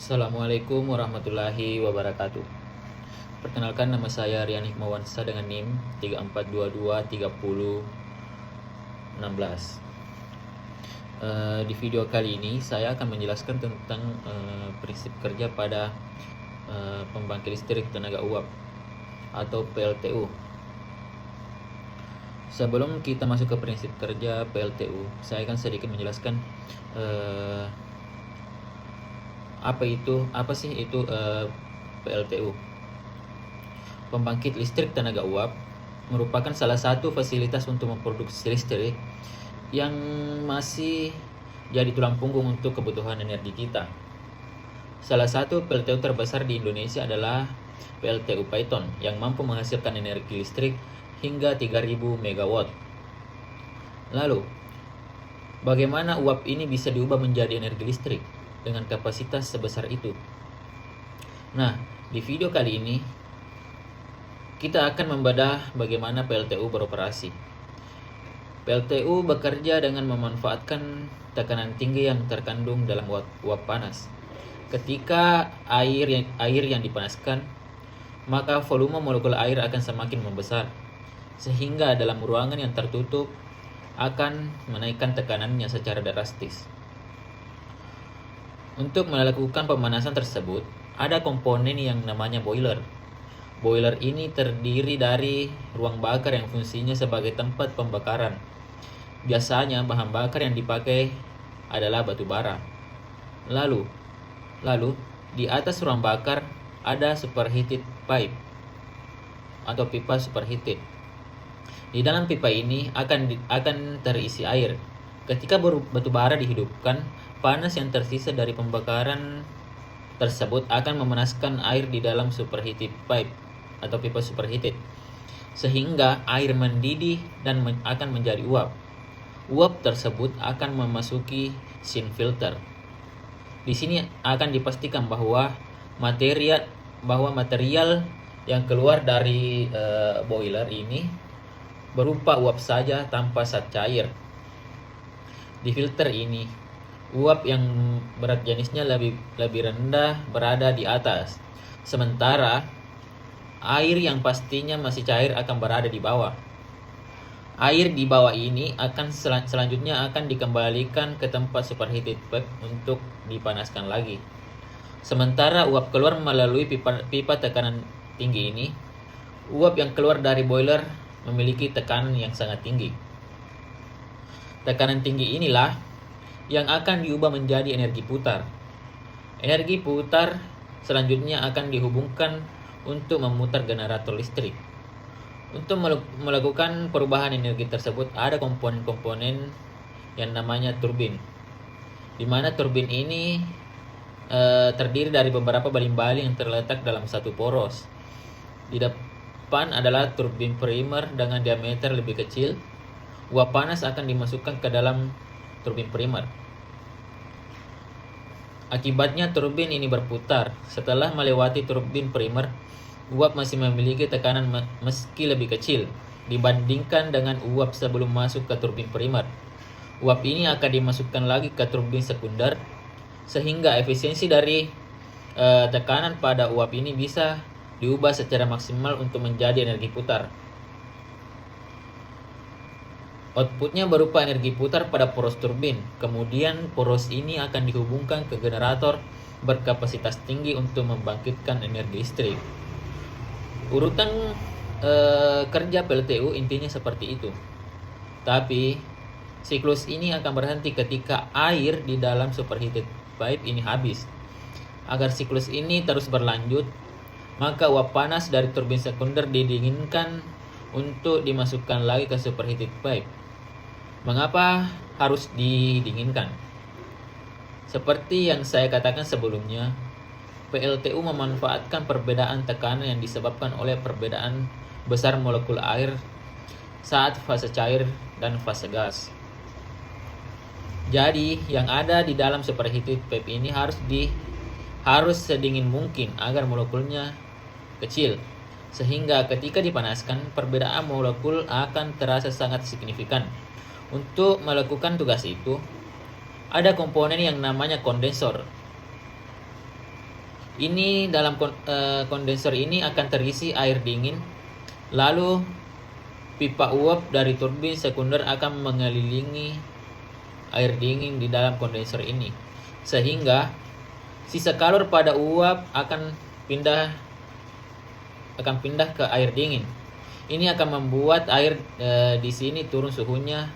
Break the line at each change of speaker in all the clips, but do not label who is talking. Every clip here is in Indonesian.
Assalamualaikum warahmatullahi wabarakatuh. Perkenalkan, nama saya Rian Hikmawansa dengan NIM 34223016. Di video kali ini saya akan menjelaskan tentang prinsip kerja pada pembangkit listrik tenaga uap atau PLTU. Sebelum kita masuk ke prinsip kerja PLTU, saya akan sedikit menjelaskan apa sih itu PLTU. Pembangkit listrik tenaga uap merupakan salah satu fasilitas untuk memproduksi listrik yang masih jadi tulang punggung untuk kebutuhan energi kita. Salah satu PLTU terbesar di Indonesia adalah PLTU Paiton yang mampu menghasilkan energi listrik hingga 3000 MW. Lalu, bagaimana uap ini bisa diubah menjadi energi listrik dengan kapasitas sebesar itu? Nah, di video kali ini kita akan membedah bagaimana PLTU beroperasi. PLTU bekerja dengan memanfaatkan tekanan tinggi yang terkandung dalam uap panas. Ketika air yang dipanaskan, maka volume molekul air akan semakin membesar, sehingga dalam ruangan yang tertutup akan menaikkan tekanannya secara drastis. Untuk melakukan pemanasan tersebut, ada komponen yang namanya boiler. Boiler ini terdiri dari ruang bakar yang fungsinya sebagai tempat pembakaran. Biasanya bahan bakar yang dipakai adalah batu bara. Lalu di atas ruang bakar ada superheated pipe atau pipa superheated. Di dalam pipa ini akan terisi air. Ketika batu bara dihidupkan, panas yang tersisa dari pembakaran tersebut akan memanaskan air di dalam superheated pipe atau pipa superheated, sehingga air mendidih dan akan menjadi uap. Uap tersebut akan memasuki scene filter. Di sini akan dipastikan bahwa material yang keluar dari boiler ini berupa uap saja tanpa zat cair. Di filter ini, uap yang berat jenisnya lebih rendah berada di atas, sementara air yang pastinya masih cair akan berada di bawah. Air di bawah ini akan selanjutnya akan dikembalikan ke tempat superheated pipe untuk dipanaskan lagi. Sementara uap keluar melalui pipa tekanan tinggi ini, uap yang keluar dari boiler memiliki tekanan yang sangat tinggi. Tekanan tinggi inilah yang akan diubah menjadi energi putar. Energi putar selanjutnya akan dihubungkan untuk memutar generator listrik. Untuk melakukan perubahan energi tersebut ada komponen-komponen yang namanya turbin, di mana turbin ini terdiri dari beberapa baling-baling yang terletak dalam satu poros. Di depan adalah turbin primer dengan diameter lebih kecil. Uap panas akan dimasukkan ke dalam turbin primer. Akibatnya turbin ini berputar. Setelah melewati turbin primer, uap masih memiliki tekanan meski lebih kecil dibandingkan dengan uap sebelum masuk ke turbin primer. Uap ini akan dimasukkan lagi ke turbin sekunder, sehingga efisiensi dari tekanan pada uap ini bisa diubah secara maksimal untuk menjadi energi putar. Outputnya berupa energi putar pada poros turbin. Kemudian poros ini akan dihubungkan ke generator berkapasitas tinggi untuk membangkitkan energi listrik. Urutan kerja PLTU intinya seperti itu. Tapi siklus ini akan berhenti ketika air di dalam superheated pipe ini habis. Agar siklus ini terus berlanjut, maka uap panas dari turbin sekunder didinginkan untuk dimasukkan lagi ke superheated pipe. Mengapa harus didinginkan? Seperti yang saya katakan sebelumnya, PLTU memanfaatkan perbedaan tekanan yang disebabkan oleh perbedaan besar molekul air saat fase cair dan fase gas. Jadi, yang ada di dalam superheated pipe ini harus sedingin mungkin agar molekulnya kecil, sehingga ketika dipanaskan perbedaan molekul akan terasa sangat signifikan. Untuk melakukan tugas itu, ada komponen yang namanya kondensor. Ini dalam kondensor ini akan terisi air dingin, lalu pipa uap dari turbin sekunder akan mengelilingi air dingin di dalam kondensor ini, sehingga sisa kalor pada uap akan pindah ke air dingin. Ini akan membuat air di sini turun suhunya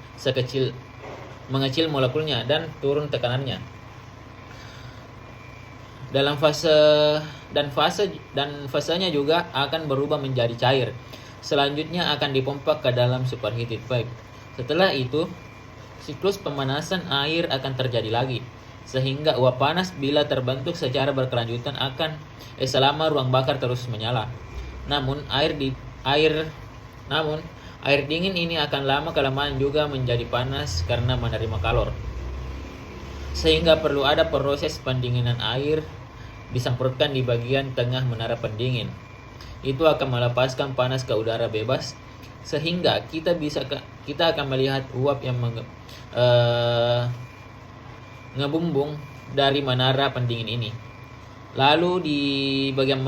mengecil molekulnya dan turun tekanannya. Dalam fasenya juga akan berubah menjadi cair. Selanjutnya akan dipompa ke dalam superheated pipe. Setelah itu, siklus pemanasan air akan terjadi lagi, sehingga uap panas bila terbentuk secara berkelanjutan selama ruang bakar terus menyala. Namun air dingin ini akan lama-kelamaan juga menjadi panas karena menerima kalor, sehingga perlu ada proses pendinginan air disemprotkan di bagian tengah menara pendingin. Itu akan melepaskan panas ke udara bebas, sehingga kita akan melihat uap yang ngebumbung dari menara pendingin ini. Lalu di bagian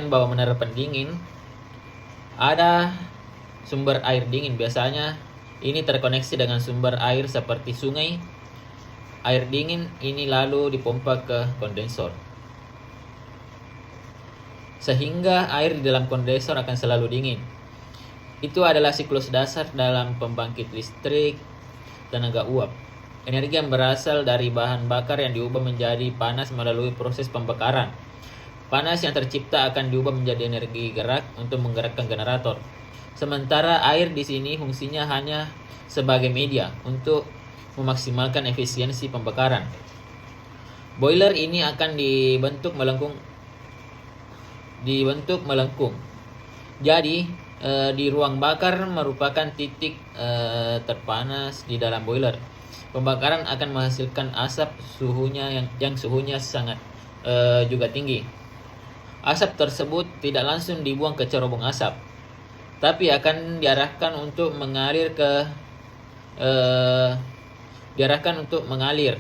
bawah menara pendingin ada sumber air dingin. Biasanya ini terkoneksi dengan sumber air seperti sungai. Air dingin ini lalu dipompa ke kondensor, sehingga air di dalam kondensor akan selalu dingin. Itu adalah siklus dasar dalam pembangkit listrik tenaga uap. Energi yang berasal dari bahan bakar yang diubah menjadi panas melalui proses pembakaran. Panas yang tercipta akan diubah menjadi energi gerak untuk menggerakkan generator. Sementara air di sini fungsinya hanya sebagai media untuk memaksimalkan efisiensi pembakaran. Boiler ini akan dibentuk melengkung. Jadi di ruang bakar merupakan titik terpanas di dalam boiler. Pembakaran akan menghasilkan asap yang suhunya sangat juga tinggi. Asap tersebut tidak langsung dibuang ke cerobong asap, tapi akan diarahkan untuk mengalir.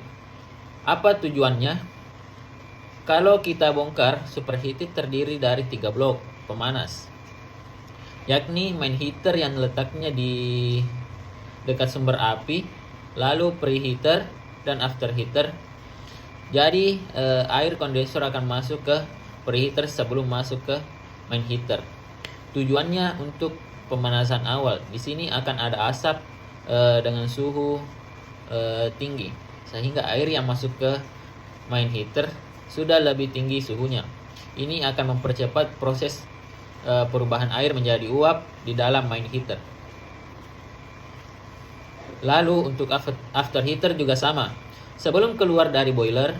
Apa tujuannya? Kalau kita bongkar, superheated terdiri dari 3 blok pemanas, yakni main heater yang letaknya di dekat sumber api, lalu preheater dan afterheater. Jadi air kondensor akan masuk ke preheater sebelum masuk ke main heater. Tujuannya untuk pemanasan awal. Di sini akan ada asap dengan suhu tinggi, sehingga air yang masuk ke main heater sudah lebih tinggi suhunya. Ini akan mempercepat proses perubahan air menjadi uap di dalam main heater. Lalu untuk afterheater juga sama. Sebelum keluar dari boiler,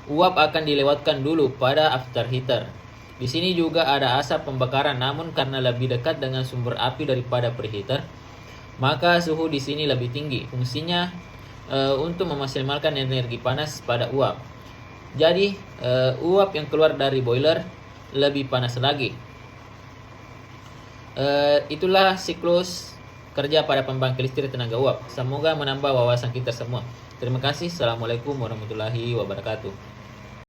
uap akan dilewatkan dulu pada afterheater. Di sini juga ada asap pembakaran, namun karena lebih dekat dengan sumber api daripada preheater, maka suhu di sini lebih tinggi. Fungsinya untuk memaksimalkan energi panas pada uap. Jadi uap yang keluar dari boiler lebih panas lagi. Itulah siklus kerja pada pembangkit listrik tenaga uap. Semoga menambah wawasan kita semua. Terima kasih. Assalamualaikum warahmatullahi wabarakatuh.